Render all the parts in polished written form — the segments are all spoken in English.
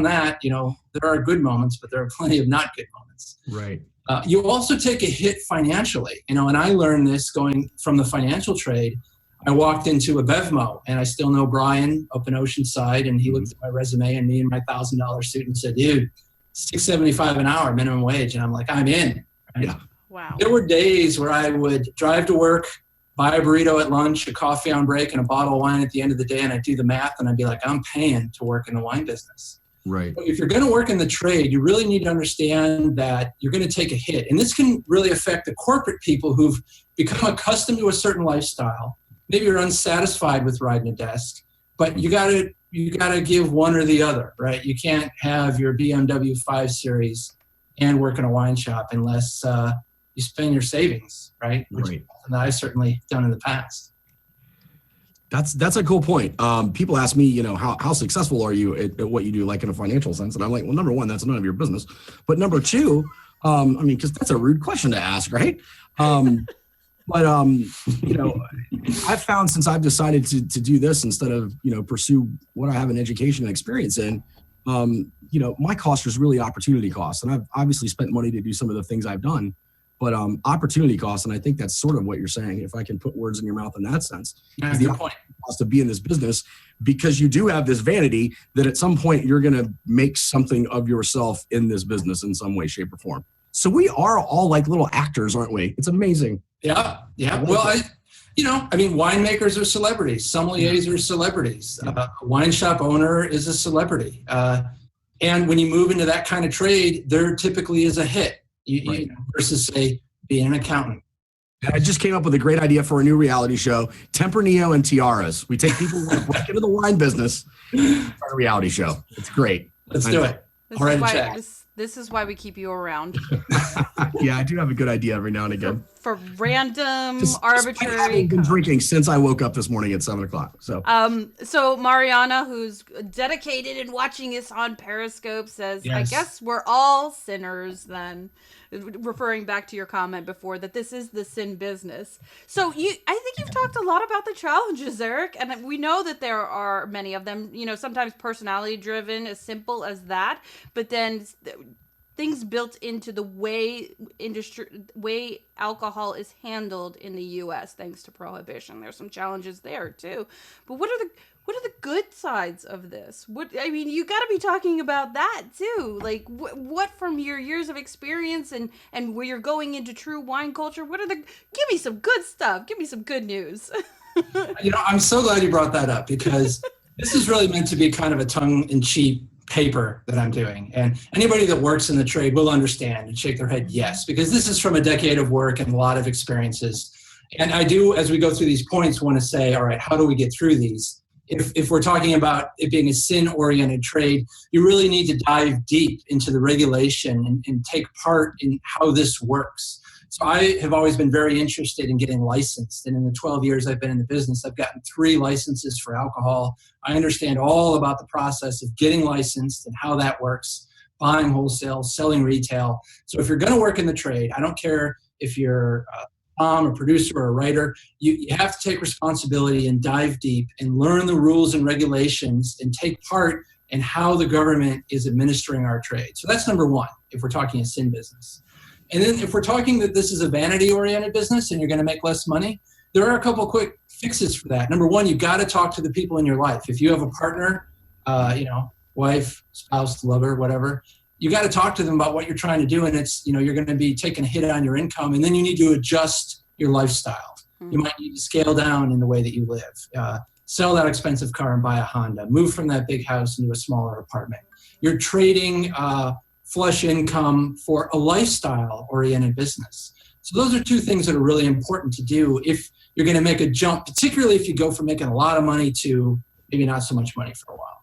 that, there are good moments, but there are plenty of not good moments. Right. You also take a hit financially, and I learned this going from the financial trade. I walked into a Bevmo, and I still know Brian up in Oceanside, and he looked at my resume and me in my $1,000 suit and said, dude, $6.75 an hour minimum wage. And I'm like, I'm in. Right? Yeah. Wow. There were days where I would drive to work, buy a burrito at lunch, a coffee on break, and a bottle of wine at the end of the day, and I'd do the math, and I'd be like, I'm paying to work in the wine business. Right. But if you're going to work in the trade, you really need to understand that you're going to take a hit. And this can really affect the corporate people who've become accustomed to a certain lifestyle. Maybe you're unsatisfied with riding a desk, but you gotta give one or the other, right? You can't have your BMW 5 Series and work in a wine shop unless you spend your savings, right? Which is something that I've certainly done in the past. That's a cool point. People ask me, how successful are you at what you do, like in a financial sense? And I'm like, well, number one, that's none of your business. But number two, because that's a rude question to ask, right? But I've found since I've decided to do this instead of, pursue what I have an education and experience in, my cost is really opportunity cost. And I've obviously spent money to do some of the things I've done, but opportunity cost. And I think that's sort of what you're saying, if I can put words in your mouth in that sense. That's the the point. cost to be in this business, because you do have this vanity that at some point you're going to make something of yourself in this business in some way, shape, or form. So we are all like little actors, aren't we? It's amazing. Yeah. Well, winemakers are celebrities. Sommeliers are celebrities. A wine shop owner is a celebrity. And when you move into that kind of trade, there typically is a hit versus, say, being an accountant. I just came up with a great idea for a new reality show, Tempranillo and Tiaras. We take people back into the wine business for a reality show. It's great. Let's do it. This is why we keep you around. Yeah, I do have a good idea every now and again. For random, arbitrary. I haven't been drinking since I woke up this morning at 7:00. So Mariana, who's dedicated and watching us on Periscope, says, yes. I guess we're all sinners then. Referring back to your comment before that this is the sin business. So I think you've talked a lot about the challenges, Eric, and we know that there are many of them, sometimes personality driven, as simple as that, but then things built into the way alcohol is handled in the U.S. thanks to prohibition. There's some challenges there too. But what are the good sides of this? You got to be talking about that too. Like what from your years of experience and where you're going into true wine culture, give me some good stuff. Give me some good news. I'm so glad you brought that up, because this is really meant to be kind of a tongue-in-cheek paper that I'm doing. And anybody that works in the trade will understand and shake their head yes, because this is from a decade of work and a lot of experiences. And I do, as we go through these points, want to say, all right, how do we get through these? If we're talking about it being a sin-oriented trade, you really need to dive deep into the regulation and take part in how this works. So I have always been very interested in getting licensed. And in the 12 years I've been in the business, I've gotten 3 licenses for alcohol. I understand all about the process of getting licensed and how that works, buying wholesale, selling retail. So if you're going to work in the trade, I don't care if you're a producer or a writer, you have to take responsibility and dive deep and learn the rules and regulations and take part in how the government is administering our trade. So that's number one, if we're talking a sin business. And then if we're talking that this is a vanity-oriented business and you're going to make less money, there are a couple of quick fixes for that. Number one, you've got to talk to the people in your life. If you have a partner, wife, spouse, lover, whatever, you got to talk to them about what you're trying to do. And it's, you're going to be taking a hit on your income, and then you need to adjust your lifestyle. Mm-hmm. You might need to scale down in the way that you live, sell that expensive car and buy a Honda, move from that big house into a smaller apartment. You're trading flush income for a lifestyle-oriented business. So those are 2 things that are really important to do if you're going to make a jump, particularly if you go from making a lot of money to maybe not so much money for a while.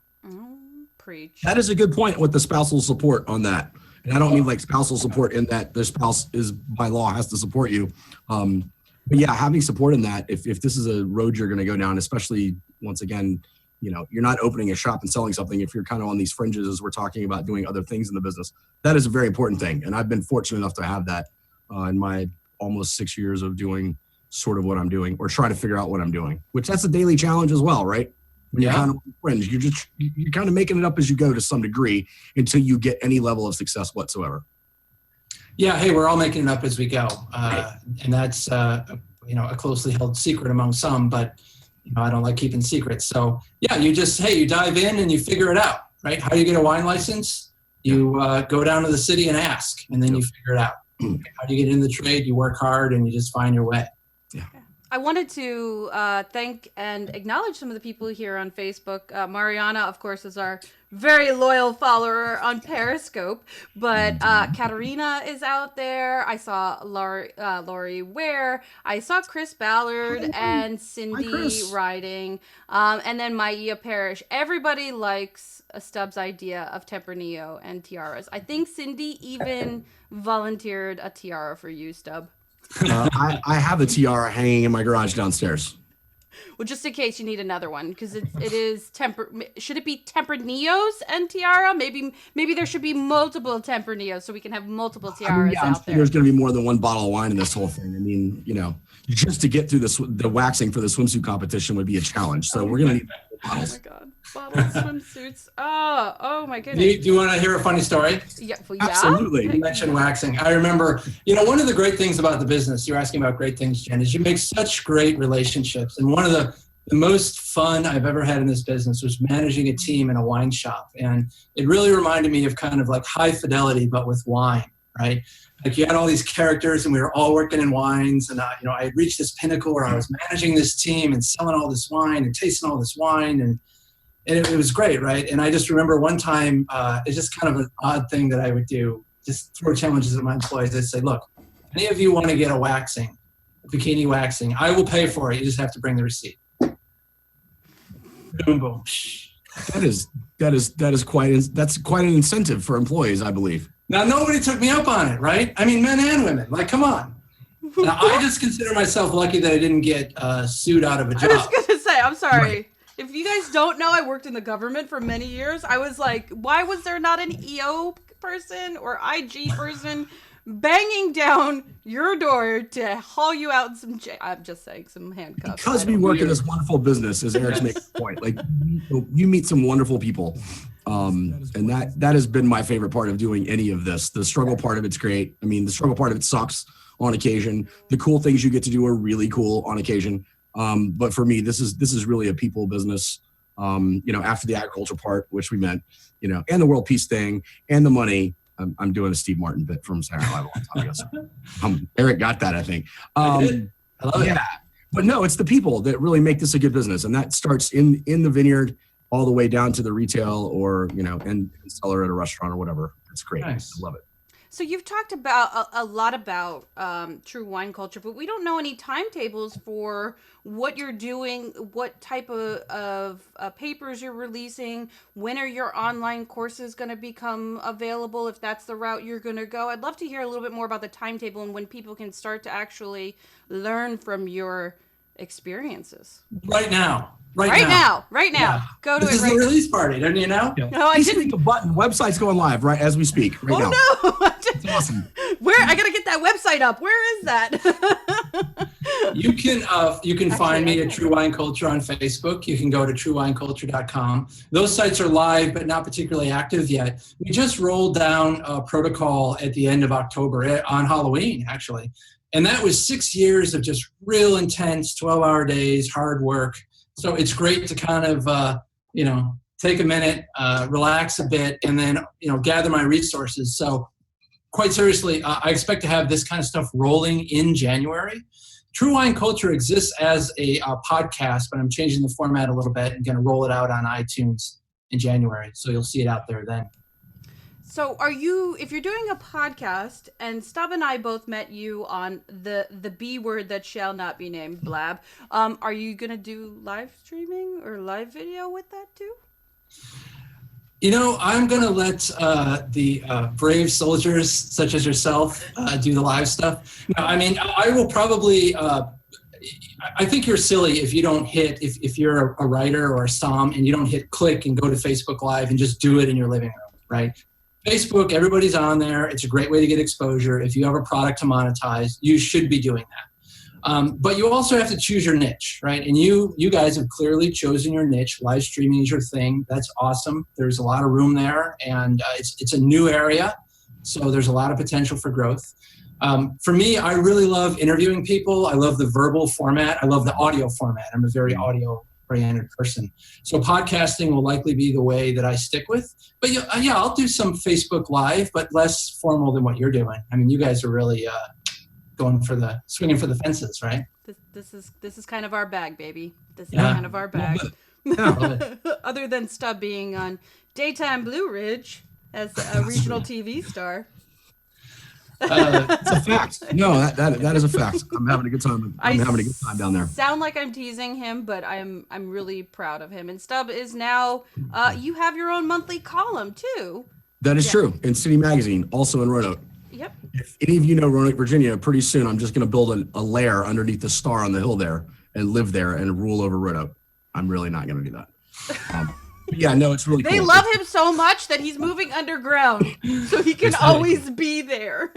Preach. That is a good point with the spousal support on that. And I don't mean like spousal support in that the spouse is by law has to support you. But yeah, having support in that, if this is a road you're going to go down, especially once again, you're not opening a shop and selling something. If you're kind of on these fringes, as we're talking about doing other things in the business, that is a very important thing. And I've been fortunate enough to have that in my almost 6 years of doing sort of what I'm doing or trying to figure out what I'm doing, which that's a daily challenge as well, right? when you're kind of on the fringe. You're kind of making it up as you go to some degree until you get any level of success whatsoever. Yeah, hey, we're all making it up as we go, and that's a closely held secret among some. But I don't like keeping secrets. So yeah, you dive in and you figure it out, right? How do you get a wine license? You go down to the city and ask, and then you figure it out. How do you get into the trade? You work hard and you just find your way. Yeah. I wanted to thank and acknowledge some of the people here on Facebook. Mariana, of course, is our very loyal follower on Periscope, but Katarina is out there. I saw Lori Ware. I saw Chris Ballard and Cindy Riding, and then Maya Parrish. Everybody likes Stubbs' idea of Tempranillo and tiaras. I think Cindy even volunteered a tiara for you, Stubb. I have a tiara hanging in my garage downstairs. Well, just in case you need another one, because it is should it be Tempranillos and tiara? Maybe there should be multiple Tempranillos so we can have multiple tiaras out there. There's going to be more than one bottle of wine in this whole thing. I mean, just to get through the waxing for the swimsuit competition would be a challenge. So we're going to need bottles. Oh my God. Bottled swimsuits. Oh my goodness. Do you want to hear a funny story? Yeah. Absolutely. You mentioned waxing. I remember, one of the great things about the business, you're asking about great things, Jen, is you make such great relationships. And one of the most fun I've ever had in this business was managing a team in a wine shop. And it really reminded me of kind of like High Fidelity, but with wine, right? Like you had all these characters and we were all working in wines. And, I had reached this pinnacle where I was managing this team and selling all this wine and tasting all this wine. And it was great, right? And I just remember one time, it's just kind of an odd thing that I would do, just throw challenges at my employees. I'd say, look, any of you want to get a waxing, a bikini waxing, I will pay for it. You just have to bring the receipt. Boom, boom. That's quite an incentive for employees, I believe. Now, nobody took me up on it, right? I mean, men and women, like, come on. Now, I just consider myself lucky that I didn't get sued out of a job. I was going to say, I'm sorry. Right. If you guys don't know, I worked in the government for many years. I was like, why was there not an EO person or IG person banging down your door to haul you out in some I'm just saying, some handcuffs. Because we work in this wonderful business, as Eric's making a point. Like, you meet some wonderful people. And that has been my favorite part of doing any of this. The struggle part of it's great. I mean, the struggle part of it sucks on occasion. The cool things you get to do are really cool on occasion. But for me, this is really a people business. After the agriculture part, which we meant, and the world peace thing and the money. I'm doing a Steve Martin bit from Saturday Night Live. Eric got that, I think. I love it. But no, it's the people that really make this a good business, and that starts in the vineyard all the way down to the retail or and seller at a restaurant or whatever. It's great. Nice. I love it. So you've talked about a lot about true wine culture, but we don't know any timetables for what you're doing, what type of papers you're releasing, when are your online courses going to become available, if that's the route you're going to go. I'd love to hear a little bit more about the timetable and when people can start to actually learn from your experiences. Right now. Yeah. Go to this it. This is the release party, don't you know? Yeah. No, I didn't. Click the button. Website's going live right as we speak. Right now. No! It's awesome. Where I gotta get that website up. Where is that? You can find me at True Wine Culture on Facebook. You can go to truewineculture.com. Those sites are live, but not particularly active yet. We just rolled down a protocol at the end of October on Halloween, actually. And that was 6 years of just real intense 12-hour days, hard work. So it's great to kind of, take a minute, relax a bit, and then, gather my resources. So quite seriously, I expect to have this kind of stuff rolling in January. True Wine Culture exists as a podcast, but I'm changing the format a little bit and going to roll it out on iTunes in January. So you'll see it out there then. So if you're doing a podcast, and Stubb and I both met you on the B word that shall not be named, Blab, are you going to do live streaming or live video with that too? I'm going to let the brave soldiers such as yourself do the live stuff. No, I mean, I will probably, I think you're silly if you don't hit, if you're a writer or a som and you don't hit click and go to Facebook Live and just do it in your living room, right? Facebook, everybody's on there. It's a great way to get exposure. If you have a product to monetize, you should be doing But you also have to choose your niche, right? And you guys have clearly chosen your niche. Live streaming is your thing. That's awesome. There's a lot of room there, and it's a new area, so there's a lot of potential for growth. For me, I really love interviewing people. I love the verbal format. I love the audio format. I'm a very audio-oriented person. So podcasting will likely be the way that I stick with. But yeah, I'll do some Facebook Live, but less formal than what you're doing. I mean, you guys are really swinging for the fences, right? This is kind of our bag, baby. This is Yeah. kind of our bag. Yeah. Other than Stubb being on Daytime Blue Ridge as a regional TV star. It's a fact. No, that is a fact. I'm having a good time. I'm having a good time down there. Sound like I'm teasing him, but I'm really proud of him. And Stubb is now. You have your own monthly column too. That is true. In City Magazine, also in Roanoke. Yep. If any of you know Roanoke, Virginia, pretty soon I'm just going to build a lair underneath the star on the hill there and live there and rule over Roanoke. I'm really not going to do that. But yeah, no, it's really cool. They love him so much that he's moving underground so he can always be there.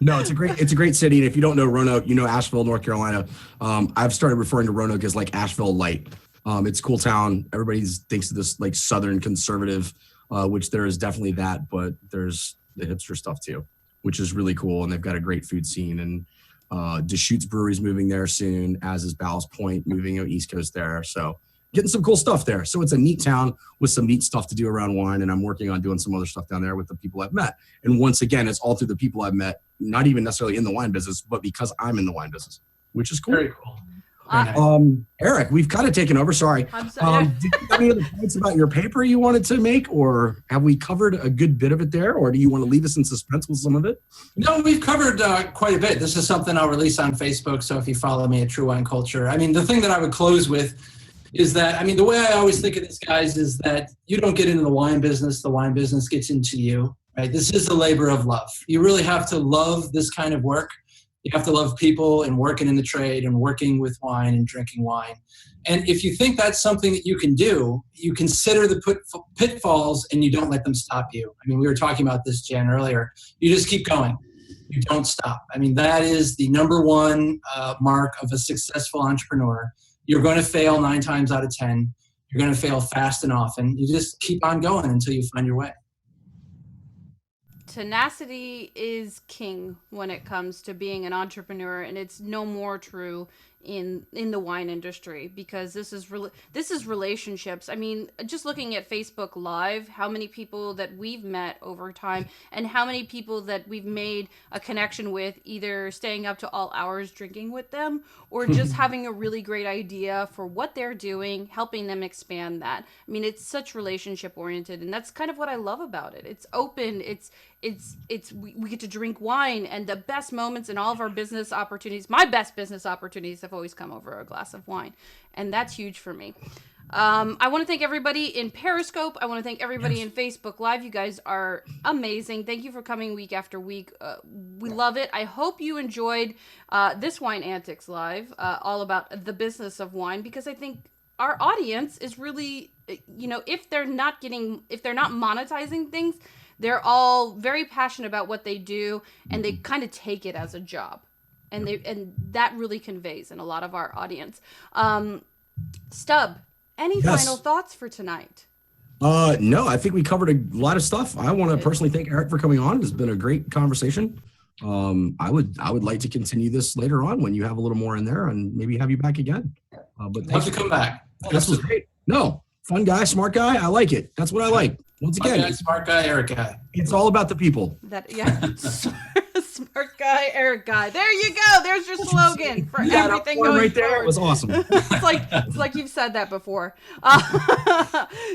No, it's a great city. And if you don't know Roanoke, you know Asheville, North Carolina. I've started referring to Roanoke as like Asheville light. It's a cool town. Everybody thinks of this like Southern conservative, which there is definitely that, but there's the hipster stuff too, which is really cool. And they've got a great food scene, and Deschutes Brewery's moving there soon, as is Ballast Point moving East Coast there. So getting some cool stuff there. So it's a neat town with some neat stuff to do around wine. And I'm working on doing some other stuff down there with the people I've met. And once again, it's all through the people I've met, not even necessarily in the wine business, but because I'm in the wine business, which is cool. Very cool. Eric, we've kind of taken over. Sorry. I'm sorry. Did you have any other points about your paper you wanted to make, or have we covered a good bit of it there, or do you want to leave us in suspense with some of it? No, we've covered quite a bit. This is something I'll release on Facebook. So if you follow me at True Wine Culture, I mean, the thing that I would close with is that, I mean, the way I always think of this, guys, is that you don't get into the wine business gets into you, right? This is a labor of love. You really have to love this kind of work. You have to love people and working in the trade and working with wine and drinking wine. And if you think that's something that you can do, you consider the pitfalls and you don't let them stop you. I mean, we were talking about this, Jan, earlier. You just keep going. You don't stop. I mean, that is the number one mark of a successful entrepreneur. You're going to fail 9 times out of 10. You're going to fail fast and often. You just keep on going until you find your way. Tenacity is king when it comes to being an entrepreneur, and it's no more true in the wine industry, because this is relationships. I mean, just looking at Facebook Live, how many people that we've met over time and how many people that we've made a connection with, either staying up to all hours drinking with them or just having a really great idea for what they're doing, helping them expand that. I mean, it's such relationship oriented, and that's kind of what I love about it. It's open. We get to drink wine, and the best moments in all of our business opportunities, my best business opportunities, have always come over a glass of wine, and that's huge for me. I want to thank everybody in Periscope. I want to thank everybody in Facebook Live. You guys are amazing. Thank you for coming week after week. We love it. I hope you enjoyed this Wine Antics Live, all about the business of wine, because I think our audience is really, if they're not monetizing things, they're all very passionate about what they do, and they kind of take it as a job. And that really conveys in a lot of our audience. Stubb, any final thoughts for tonight? No, I think we covered a lot of stuff. I want to personally thank Eric for coming on. It's been a great conversation. I would like to continue this later on when you have a little more in there, and maybe have you back again. But Love to come back. This was great. No, fun guy, smart guy. I like it. That's what I like. Once again, smart guy, Eric guy. It's all about the people. Smart guy, Eric guy. There you go. There's your slogan for everything going right there. Forward. It was awesome. It's like you've said that before.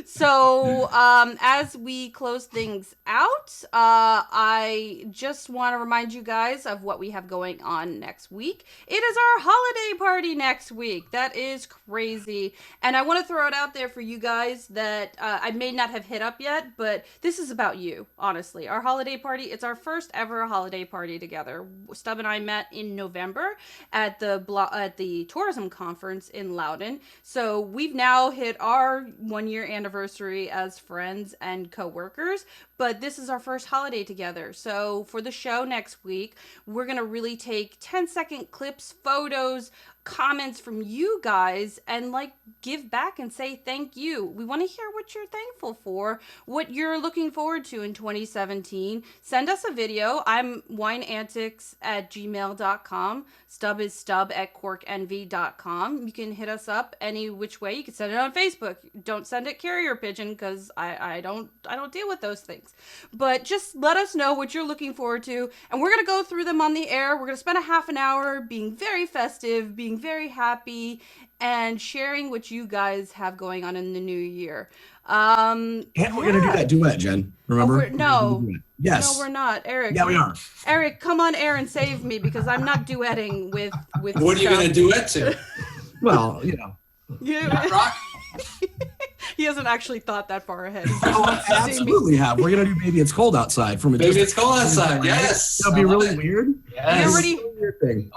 So as we close things out, I just want to remind you guys of what we have going on next week. It is our holiday party next week. That is crazy. And I want to throw it out there for you guys that I may not have hit up yet, but this is about you, honestly. Our holiday party, it's our first ever holiday party party together. Stub and I met in November at the tourism conference in Loudoun. So we've now hit our 1-year anniversary as friends and co-workers, but this is our first holiday together. So for the show next week, we're going to really take 10-second clips, photos, comments from you guys and like give back and say thank you. We want to hear what you're thankful for, what you're looking forward to in 2017. Send us a video. I'm wineantics@gmail.com. Stub is stub@corkenvy.com. You can hit us up any which way. You can send it on Facebook. Don't send it carrier pigeon because I don't deal with those things. But just let us know what you're looking forward to, and we're gonna go through them on the air. We're gonna spend a half an hour being very festive, being very happy, and sharing what you guys have going on in the new year. And we're gonna do that duet, Jen. Remember? No, yes. no, we're not, Eric. Yeah, we are. Eric, come on air and save me because I'm not duetting with. What are you gonna duet to? Well, you know. Rock. He hasn't actually thought that far ahead. I absolutely have. We're gonna do "Baby It's Cold Outside" from a Baby It's Cold Outside. Yes. That'll be really weird. Yes. We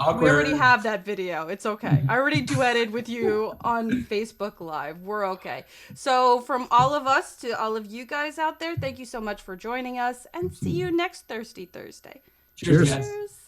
already have that video. It's okay. I already duetted with you on Facebook Live. We're okay. So from all of us to all of you guys out there, thank you so much for joining us, and see you next Thirsty Thursday. Cheers. Cheers.